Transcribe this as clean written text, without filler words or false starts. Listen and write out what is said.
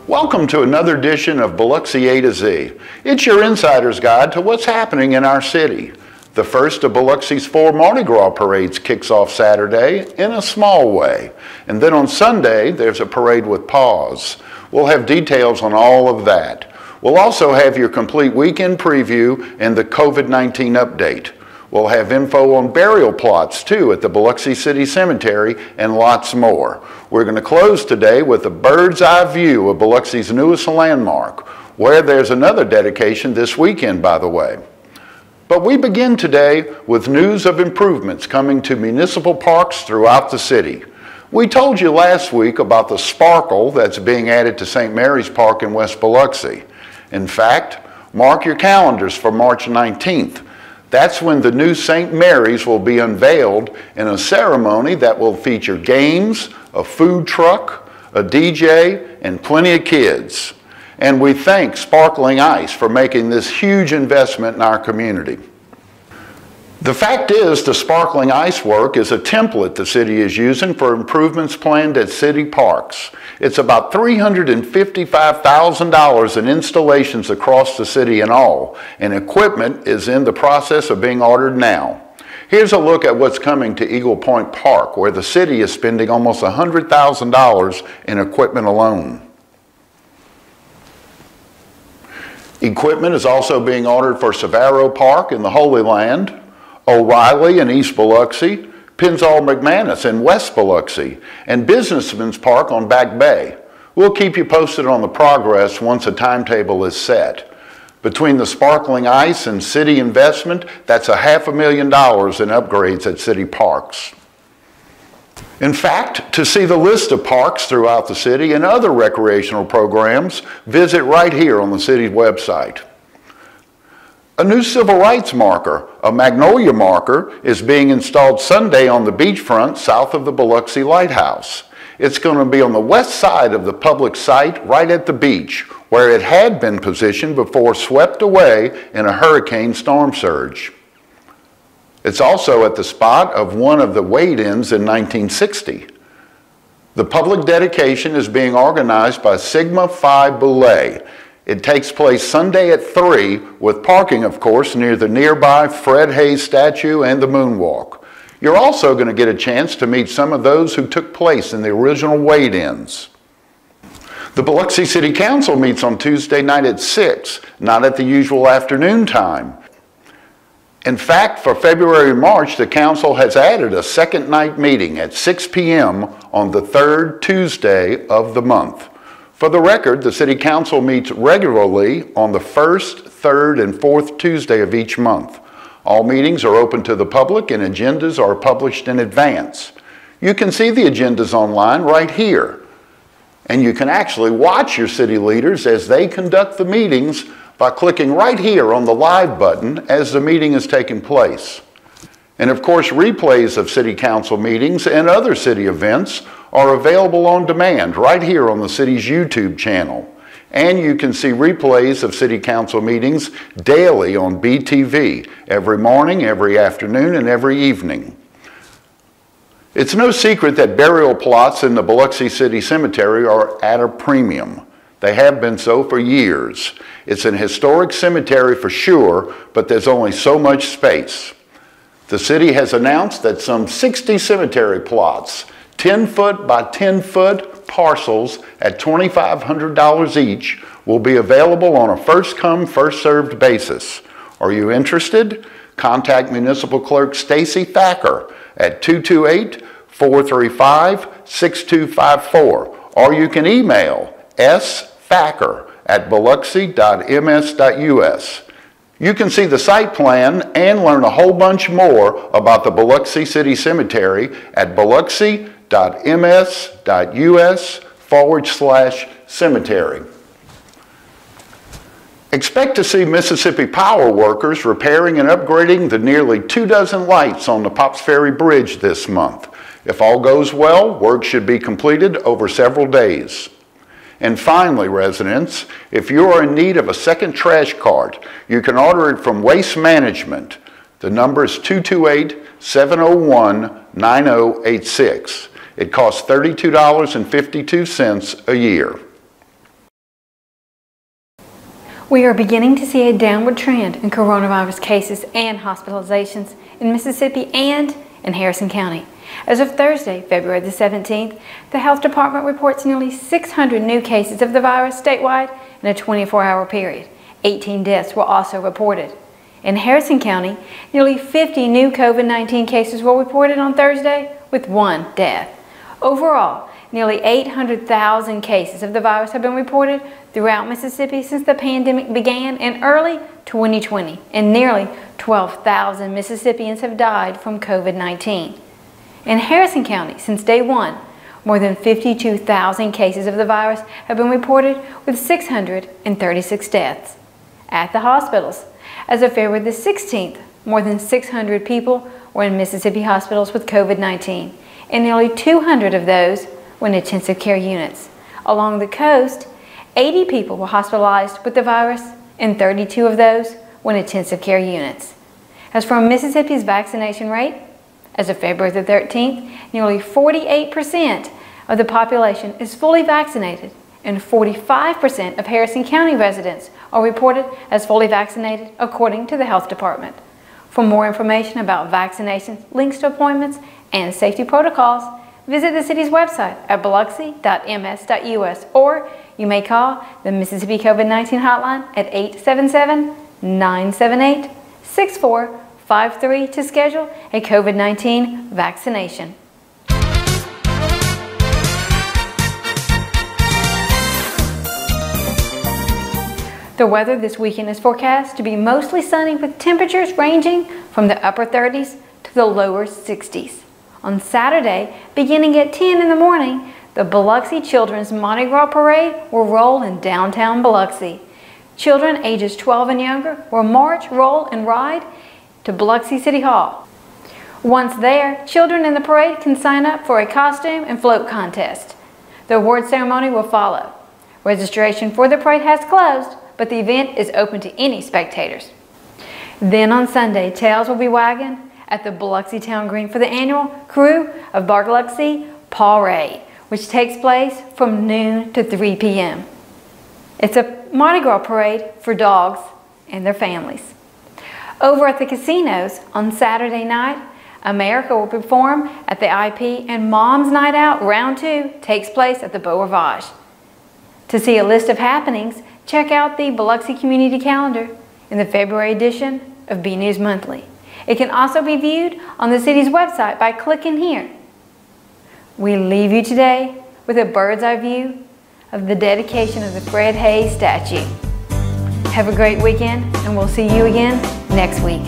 Welcome to another edition of Biloxi A to Z. It's your insider's guide to what's happening in our city. The first of Biloxi's 4 Mardi Gras parades kicks off Saturday in a small way. And then on Sunday, there's a parade with paws. We'll have details on all of that. We'll also have your complete weekend preview and the COVID-19 update. We'll have info on burial plots too at the Biloxi City Cemetery and lots more. We're going to close today with a bird's eye view of Biloxi's newest landmark, where there's another dedication this weekend, by the way. But we begin today with news of improvements coming to municipal parks throughout the city. We told you last week about the sparkle that's being added to St. Mary's Park in West Biloxi. In fact, mark your calendars for March 19th. That's when the new St. Mary's will be unveiled in a ceremony that will feature games, a food truck, a DJ, and plenty of kids. And we thank Sparkling Ice for making this huge investment in our community. The fact is, the Sparkling Ice work is a template the city is using for improvements planned at city parks. It's about $355,000 in installations across the city in all, and equipment is in the process of being ordered now. Here's a look at what's coming to Eagle Point Park, where the city is spending almost $100,000 in equipment alone. Equipment is also being ordered for Savaro Park in the Holy Land, O'Reilly in East Biloxi, Pennzoil McManus in West Biloxi, and Businessman's Park on Back Bay. We'll keep you posted on the progress once a timetable is set. Between the Sparkling Ice and city investment, that's $500,000 in upgrades at city parks. In fact, to see the list of parks throughout the city and other recreational programs, visit right here on the city's website. A new civil rights marker, a magnolia marker, is being installed Sunday on the beachfront south of the Biloxi Lighthouse. It's going to be on the west side of the public site right at the beach, where it had been positioned before swept away in a hurricane storm surge. It's also at the spot of one of the wade-ins in 1960. The public dedication is being organized by Sigma Phi Boulay. It takes place Sunday at 3, with parking, of course, near the nearby Fred Hayes statue and the moonwalk. You're also going to get a chance to meet some of those who took place in the original wade-ins. The Biloxi City Council meets on Tuesday night at 6, not at the usual afternoon time. In fact, for February and March, the Council has added a second night meeting at 6 p.m. on the third Tuesday of the month. For the record, the City Council meets regularly on the first, third, and fourth Tuesday of each month. All meetings are open to the public and agendas are published in advance. You can see the agendas online right here. And you can actually watch your city leaders as they conduct the meetings by clicking right here on the live button as the meeting is taking place. And of course, replays of City Council meetings and other city events are available on demand right here on the city's YouTube channel. And you can see replays of City Council meetings daily on BTV, every morning, every afternoon, and every evening. It's no secret that burial plots in the Biloxi City Cemetery are at a premium. They have been so for years. It's an historic cemetery for sure, but there's only so much space. The city has announced that some 60 cemetery plots, 10-foot by 10-foot parcels at $2,500 each, will be available on a first-come, first-served basis. Are you interested? Contact Municipal Clerk Stacy Thacker at 228-435-6254, or you can email sthacker@biloxi.ms.us. You can see the site plan and learn a whole bunch more about the Biloxi City Cemetery at biloxi.ms.us/cemetery. Expect to see Mississippi Power workers repairing and upgrading the nearly 24 lights on the Pops Ferry Bridge this month. If all goes well, work should be completed over several days. And finally, residents, if you are in need of a second trash cart, you can order it from Waste Management. The number is 228-701-9086. It costs $32.52 a year. We are beginning to see a downward trend in coronavirus cases and hospitalizations in Mississippi and in Harrison County. As of Thursday, February the 17th, the health department reports nearly 600 new cases of the virus statewide in a 24-hour period. 18 deaths were also reported. In Harrison County, nearly 50 new COVID-19 cases were reported on Thursday, with 1 death. Overall, nearly 800,000 cases of the virus have been reported throughout Mississippi since the pandemic began in early 2020, and nearly 12,000 Mississippians have died from COVID-19. In Harrison County, since day one, more than 52,000 cases of the virus have been reported, with 636 deaths. At the hospitals, as of February the 16th, more than 600 people were in Mississippi hospitals with COVID-19, and nearly 200 of those were in intensive care units. Along the coast, 80 people were hospitalized with the virus, and 32 of those were in intensive care units. As for Mississippi's vaccination rate, as of February the 13th, nearly 48% of the population is fully vaccinated, and 45% of Harrison County residents are reported as fully vaccinated, according to the health department. For more information about vaccinations, links to appointments, and safety protocols, visit the city's website at biloxi.ms.us, or you may call the Mississippi COVID-19 hotline at 877-978-6453 to schedule a COVID-19 vaccination. The weather this weekend is forecast to be mostly sunny, with temperatures ranging from the upper 30s to the lower 60s. On Saturday, beginning at 10 in the morning, the Biloxi Children's Mardi Gras Parade will roll in downtown Biloxi. Children ages 12 and younger will march, roll, and ride to Biloxi City Hall. Once there, children in the parade can sign up for a costume and float contest. The award ceremony will follow. Registration for the parade has closed, but the event is open to any spectators. Then on Sunday, tails will be wagging at the Biloxi Town Green for the annual Crew of Biloxi Parade, which takes place from noon to 3 p.m. It's a Mardi Gras parade for dogs and their families. Over at the casinos on Saturday night, America will perform at the IP, and Mom's Night Out Round 2 takes place at the Beau Rivage. To see a list of happenings, check out the Biloxi Community Calendar in the February edition of B News Monthly. It can also be viewed on the city's website by clicking here. We leave you today with a bird's eye view of the dedication of the Fred Hayes statue. Have a great weekend, and we'll see you again next week.